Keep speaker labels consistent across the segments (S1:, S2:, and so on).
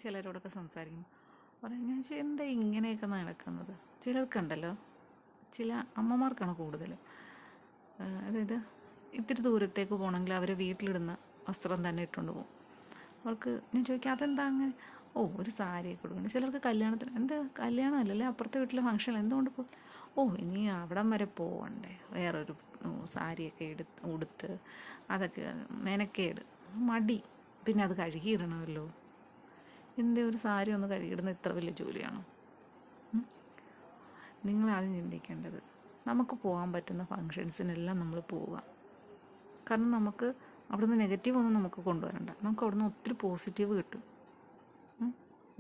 S1: ചിലരോടൊക്കെ സംസാരിക്കും, പറയും ഞാൻ എന്താ ഇങ്ങനെയൊക്കെ നടക്കുന്നത്. ചിലർക്കുണ്ടല്ലോ, ചില അമ്മമാർക്കാണ് കൂടുതലും, അതായത് ഇത്തിരി ദൂരത്തേക്ക് പോകണമെങ്കിൽ അവർ വീട്ടിലിടുന്ന വസ്ത്രം തന്നെ ഇട്ടുകൊണ്ട് പോകും. അവർക്ക് ഞാൻ ചോദിക്കാം അതെന്താ അങ്ങനെ? ഓ, ഒരു സാരിയൊക്കെ കൊടുക്കണം. ചിലർക്ക് കല്യാണത്തിന്, എന്താ കല്യാണം അല്ലല്ലേ, അപ്പുറത്തെ വീട്ടിലെ ഫംഗ്ഷൻ എന്തുകൊണ്ട് പോകും? ഓ, ഇനി അവിടം വരെ പോവണ്ടേ, വേറൊരു സാരിയൊക്കെ ഉടുത്ത് അതൊക്കെ മെനക്കേട്, മടി, പിന്നെ അത് കഴുകിയിടണമല്ലോ. എന്തേ ഒരു സാരി ഒന്ന് കഴുകിയിടുന്ന ഇത്ര വലിയ ജോലിയാണോ? നിങ്ങളാദ്യം ചിന്തിക്കേണ്ടത്, നമുക്ക് പോകാൻ പറ്റുന്ന ഫങ്ഷൻസിനെല്ലാം നമ്മൾ പോവുക. കാരണം നമുക്ക് അവിടുന്ന് നെഗറ്റീവ് ഒന്നും നമുക്ക് കൊണ്ടുവരണ്ട, നമുക്ക് അവിടുന്ന് ഒത്തിരി പോസിറ്റീവ് കിട്ടും.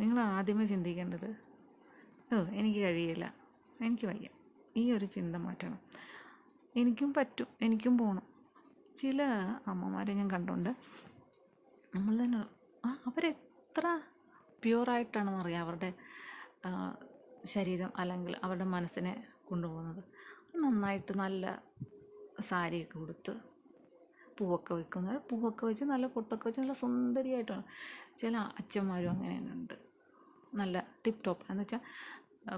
S1: നിങ്ങൾ ആദ്യമേ ചിന്തിക്കേണ്ടത് എനിക്ക് കഴിയില്ല, എനിക്ക് വയ്യ, ഈ ഒരു ചിന്ത മാറ്റണം. എനിക്കും പറ്റും, എനിക്കും പോകണം. ചില അമ്മമാരെ ഞാൻ കണ്ടുകൊണ്ട് നമ്മൾ തന്നെ അവരെത്ര പ്യുവറായിട്ടാണെന്ന് അറിയാം അവരുടെ ശരീരം അല്ലെങ്കിൽ അവരുടെ മനസ്സിനെ കൊണ്ടുപോകുന്നത്. നന്നായിട്ട് നല്ല സാരിയൊക്കെ ഉടുത്ത് പൂവൊക്കെ വെക്കുന്നത്, പൂവൊക്കെ വെച്ച് നല്ല പൊട്ടൊക്കെ വെച്ച് നല്ല സുന്ദരിയായിട്ടാണ്. ചില അച്ഛന്മാരും അങ്ങനെ തന്നെ ഉണ്ട്, നല്ല ടിപ്പ് ടോപ്പ് എന്ന് വെച്ചാൽ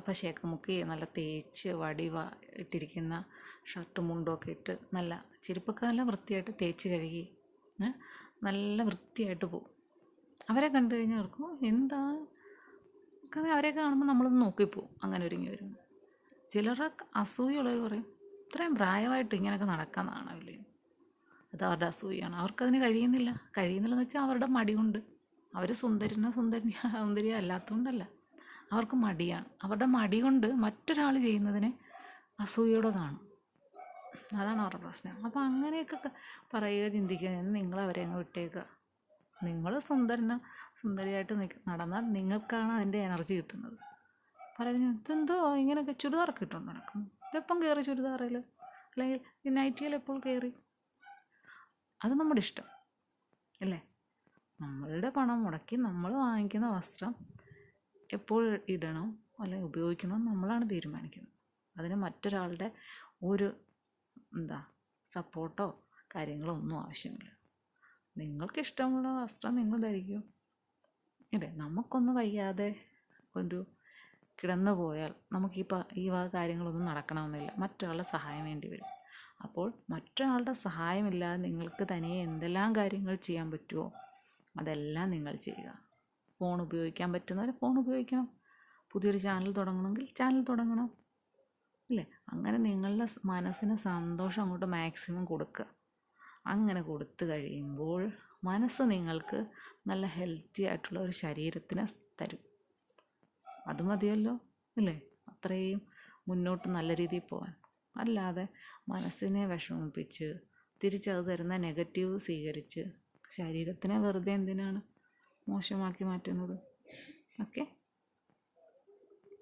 S1: പശയൊക്കെ മുക്കി നല്ല തേച്ച് വടിവ ഇട്ടിരിക്കുന്ന ഷർട്ടും മുണ്ടൊക്കെ ഇട്ട് നല്ല ചെരുപ്പൊക്കെ നല്ല വൃത്തിയായിട്ട് തേച്ച് കഴുകി നല്ല വൃത്തിയായിട്ട് പോകും. അവരെ കണ്ടു കഴിഞ്ഞാൽ അവർക്കും എന്താ, കാരണം അവരെ കാണുമ്പോൾ നമ്മളൊന്ന് നോക്കിപ്പോവും അങ്ങനെ ഒരുങ്ങി വരുമ്പോൾ. ചിലർക്ക് അസൂയുള്ളവർ പറയും ഇത്രയും പ്രായമായിട്ട് ഇങ്ങനെയൊക്കെ നടക്കാൻ നാണമില്ലേ. അത് അവരുടെ അസൂയാണ്, അവർക്കതിന് കഴിയുന്നില്ലെന്ന് വെച്ചാൽ അവരുടെ മടി കൊണ്ട്. അവർ സുന്ദരിയോ അല്ലാത്തതുകൊണ്ടല്ല, അവർക്ക് മടിയാണ്. അവരുടെ മടി കൊണ്ട് മറ്റൊരാൾ ചെയ്യുന്നതിനെ അസൂയോടെ കാണും, അതാണ് അവരുടെ പ്രശ്നം. അപ്പോൾ അങ്ങനെയൊക്കെ പറയുക, ചിന്തിക്കുക, നിങ്ങളവരെ അങ്ങ് വിട്ടേക്കുക. നിങ്ങൾ സുന്ദരിയായിട്ട് നടന്നാൽ നിങ്ങൾക്കാണ് അതിൻ്റെ എനർജി കിട്ടുന്നത്. പലരും ഇതെന്തോ ഇങ്ങനെയൊക്കെ ചുരിദാറൊക്കെ ഇട്ടുകൊണ്ട് നടക്കുന്നു, ഇതെപ്പം കയറി ചുരിദാറിൽ അല്ലെങ്കിൽ നൈറ്റിയിൽ എപ്പോൾ കയറി? അത് നമ്മുടെ ഇഷ്ടം അല്ലേ? നമ്മളുടെ പണം മുടക്കി നമ്മൾ വാങ്ങിക്കുന്ന വസ്ത്രം എപ്പോൾ ഇടണം അല്ലെങ്കിൽ ഉപയോഗിക്കണം നമ്മളാണ് തീരുമാനിക്കുന്നത്. അതിന് മറ്റൊരാളുടെ ഒരു സപ്പോർട്ടോ കാര്യങ്ങളോ ഒന്നും ആവശ്യമില്ല. നിങ്ങൾക്ക് ഇഷ്ടമുള്ള വസ്ത്രം നിങ്ങൾ ധരിക്കും അല്ലേ? നമുക്കൊന്ന് വയ്യാതെ ഒരു കിടന്നു പോയാൽ നമുക്ക് ഈ വക കാര്യങ്ങളൊന്നും നടക്കണമെന്നില്ല, മറ്റൊരാളുടെ സഹായം വേണ്ടി വരും. അപ്പോൾ മറ്റൊരാളുടെ സഹായമില്ലാതെ നിങ്ങൾക്ക് തനിയെ എന്തെല്ലാം കാര്യങ്ങൾ ചെയ്യാൻ പറ്റുമോ അതെല്ലാം നിങ്ങൾ ചെയ്യുക. ഫോൺ ഉപയോഗിക്കാൻ പറ്റുന്നവർ ഫോൺ ഉപയോഗിക്കണം, പുതിയൊരു ചാനൽ തുടങ്ങണമെങ്കിൽ ചാനൽ തുടങ്ങണം അല്ലേ? അങ്ങനെ നിങ്ങളുടെ മനസ്സിന് സന്തോഷം അങ്ങോട്ട് മാക്സിമം കൊടുക്കുക. അങ്ങനെ കൊടുത്തു കഴിയുമ്പോൾ മനസ്സ് നിങ്ങൾക്ക് നല്ല ഹെൽത്തി ആയിട്ടുള്ള ഒരു ശരീരത്തിനെ തരും. അത് മതിയല്ലോ അല്ലേ? അത്രയും മുന്നോട്ട് നല്ല രീതിയിൽ പോകാൻ. അല്ലാതെ മനസ്സിനെ വിഷമിപ്പിച്ച് തിരിച്ചത് തരുന്ന നെഗറ്റീവ് സ്വീകരിച്ച് ശരീരത്തിനെ വെറുതെ എന്തിനാണ് മോശമാക്കി മാറ്റുന്നത്? ഓക്കെ.